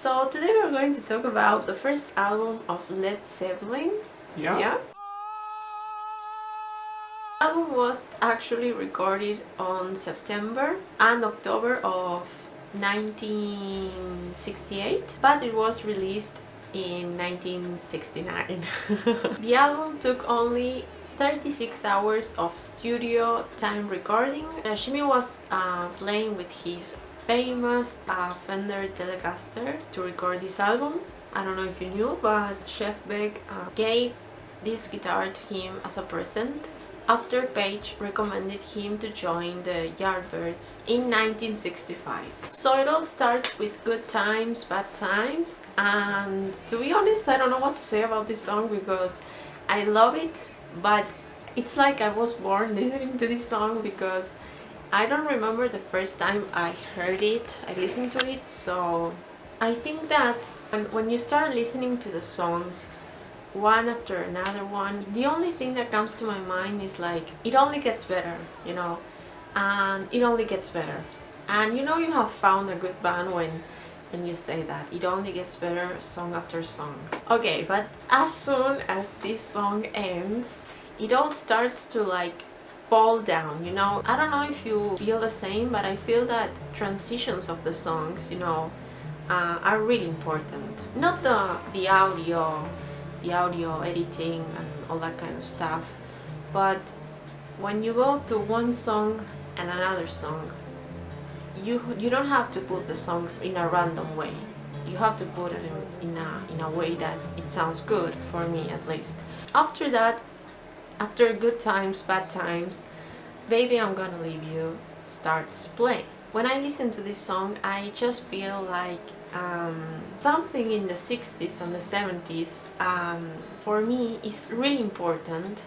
So today we're going to talk about the first album of Led Zeppelin. Yeah. The album was actually recorded on September and October of 1968, but it was released in 1969. The album took only 36 hours of studio time recording. Jimmy was playing with his famous Fender Telecaster to record this album. I don't know if you knew, but Chef Beck gave this guitar to him as a present after Page recommended him to join the Yardbirds in 1965. So it all starts with good times, bad times, and to be honest, I don't know what to say about this song because I love it, but it's like I was born listening to this song because I don't remember the first time I heard it, I listened to it, so I think that when you start listening to the songs one after another one, the only thing that comes to my mind is like, it only gets better, you know, and it only gets better. And you know you have found a good band when you say that, it only gets better song after song. Okay, but as soon as this song ends, it all starts to like fall down, you know. I don't know if you feel the same, but I feel that transitions of the songs, you know, are really important. Not the audio editing and all that kind of stuff, but when you go to one song and another song, you don't have to put the songs in a random way. You have to put it in a way that it sounds good, for me at least. After that, after Good Times, Bad Times, Baby I'm Gonna Leave You starts playing. When I listen to this song, I just feel like something in the 60s and the 70s for me is really important,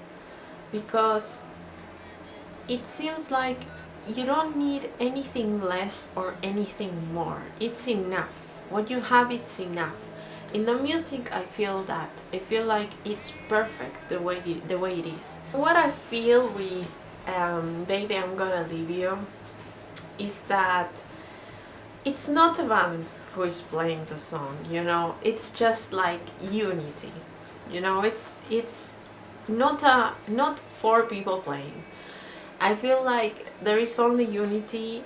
because it seems like you don't need anything less or anything more. It's enough. What you have, it's enough. In the music, I feel that. I feel like it's perfect the way it is. What I feel with Baby I'm Gonna Leave You is that it's not a band who is playing the song, you know, it's just like unity, you know, it's not four people playing. I feel like there is only unity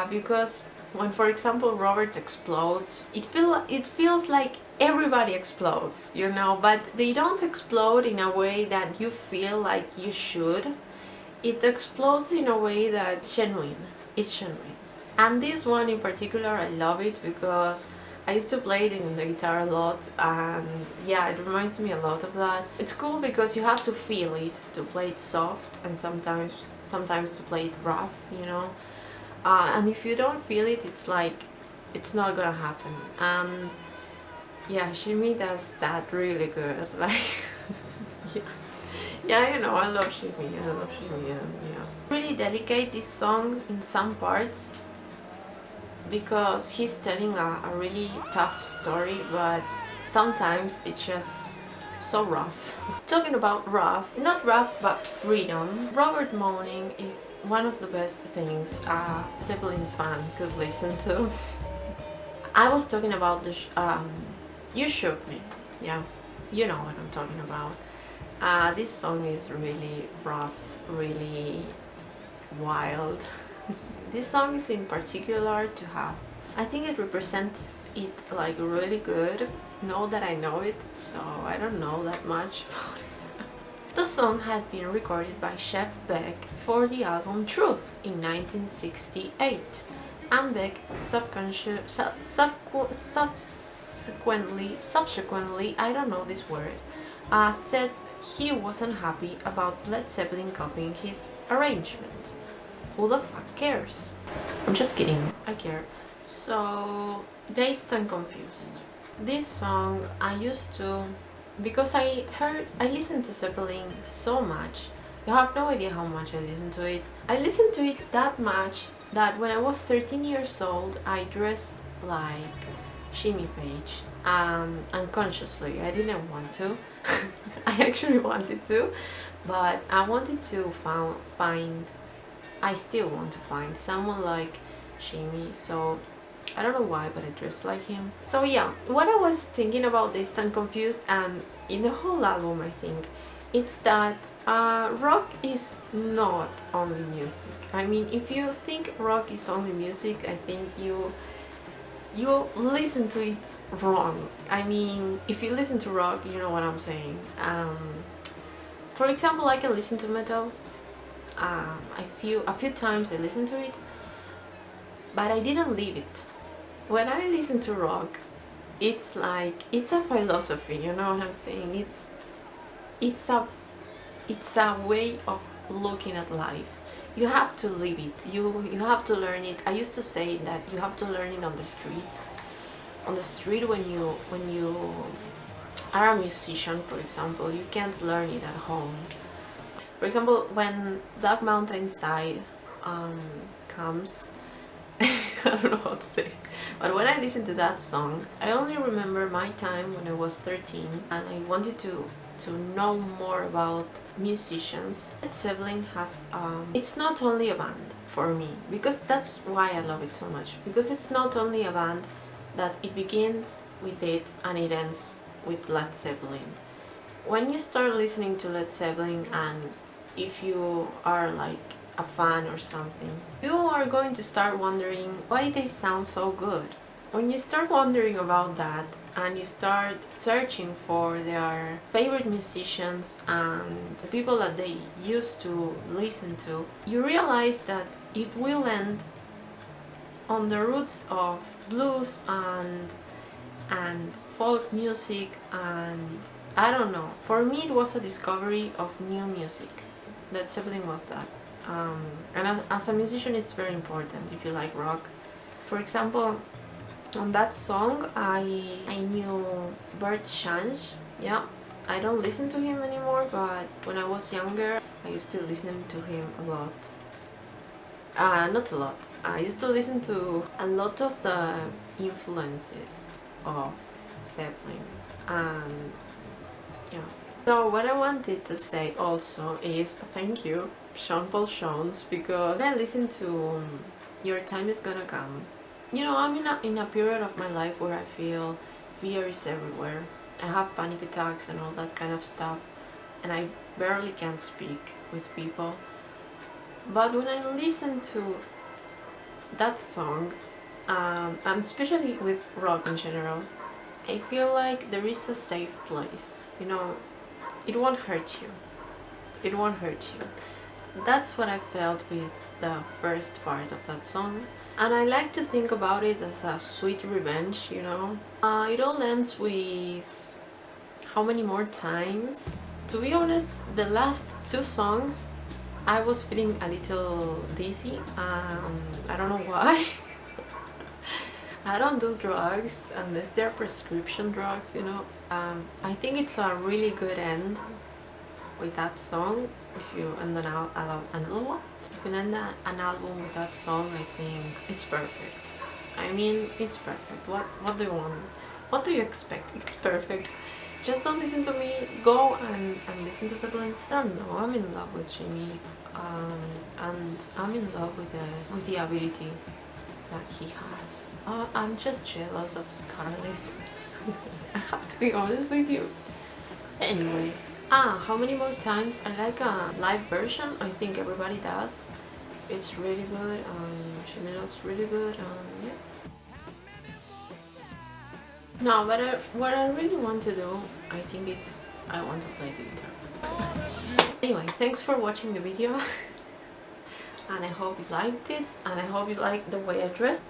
because when, for example, Robert explodes, it feels like everybody explodes, you know, but they don't explode in a way that you feel like you should. It explodes in a way that's genuine. It's genuine. And this one in particular, I love it because I used to play it in the guitar a lot, and yeah, it reminds me a lot of that. It's cool because you have to feel it to play it soft, and sometimes to play it rough, you know. And if you don't feel it, it's like it's not gonna happen. And yeah, Shimmy does that really good. Like yeah, you know, I love Shimmy, and yeah. Really dedicate this song in some parts, because he's telling a really tough story, but sometimes it's just so rough. Talking about rough, not rough but freedom, Robert moaning is one of the best things a Zeppelin fan could listen to. I was talking about the You Shook Me, yeah, you know what I'm talking about. This song is really rough, really wild. This song is in particular to have, I think it represents it like really good. Know that I know it, so I don't know that much about it. The song had been recorded by Chef Beck for the album Truth in 1968, and Beck subsequently, I don't know this word, said he wasn't happy about Led Zeppelin copying his arrangement. Who the fuck cares? I'm just kidding, I care. So, Dazed and Confused. This song I used to, because I listened to Zeppelin so much. You have no idea how much I listened to it. I listened to it that much that when I was 13 years old, I dressed like Jimmy Page. Unconsciously, I didn't want to. I actually wanted to, but I wanted to I still want to find someone like Jimmy, so I don't know why, but I dress like him. So yeah, what I was thinking about this and confused, and in the whole album I think, it's that rock is not only music. I mean, if you think rock is only music, I think you listen to it wrong. I mean, if you listen to rock, you know what I'm saying. For example, I can listen to metal. A few times I listened to it, but I didn't leave it. When I listen to rock, it's like, it's a philosophy, you know what I'm saying? It's a way of looking at life. You have to live it. You have to learn it. I used to say that you have to learn it on the streets. On the street, when you are a musician, for example, you can't learn it at home. For example, when Black Mountain Side comes, I don't know how to say it, but when I listen to that song, I only remember my time when I was 13 and I wanted to know more about musicians. Led Zeppelin has, it's not only a band for me, because that's why I love it so much, because it's not only a band that it begins with it and it ends with Led Zeppelin. When you start listening to Led Zeppelin, and if you are like a fan or something, you are going to start wondering why they sound so good. When you start wondering about that and you start searching for their favorite musicians and the people that they used to listen to, you realize that it will end on the roots of blues and folk music, and I don't know. For me, it was a discovery of new music. Led Zeppelin was that. And as a musician, it's very important if you like rock. For example, on that song, I knew Bert Jansch. Yeah, I don't listen to him anymore, but when I was younger, I used to listen to him a lot. Not a lot. I used to listen to a lot of the influences of Zeppelin, and yeah. So what I wanted to say also is thank you, Sean Paul Jones, because when I listen to Your Time Is Gonna Come, you know, I'm in a period of my life where I feel fear is everywhere. I have panic attacks and all that kind of stuff, and I barely can speak with people. But when I listen to that song, and especially with rock in general, I feel like there is a safe place. You know, it won't hurt you. It won't hurt you. That's what I felt with the first part of that song. And I like to think about it as a sweet revenge, you know. It all ends with How Many More Times. To be honest, the last two songs, I was feeling a little dizzy. I don't know why. I don't do drugs unless they're prescription drugs, you know. I think it's a really good end with that song. If you end an album with that song, I think it's perfect. I mean, it's perfect. What do you want? What do you expect? It's perfect. Just don't listen to me. Go and listen to Zeppelin. I don't know. I'm in love with Jimmy, and I'm in love with the ability that he has. I'm just jealous of Scarlett. I have to be honest with you. Anyway, How Many More Times? I like a live version. I think everybody does. It's really good. She looks really good. Yeah. No, but what I really want to do, I think it's I want to play the guitar. Anyway, thanks for watching the video. And I hope you liked it, and I hope you liked the way I dressed.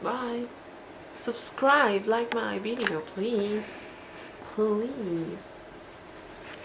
Bye. Subscribe, like my video, please. Please.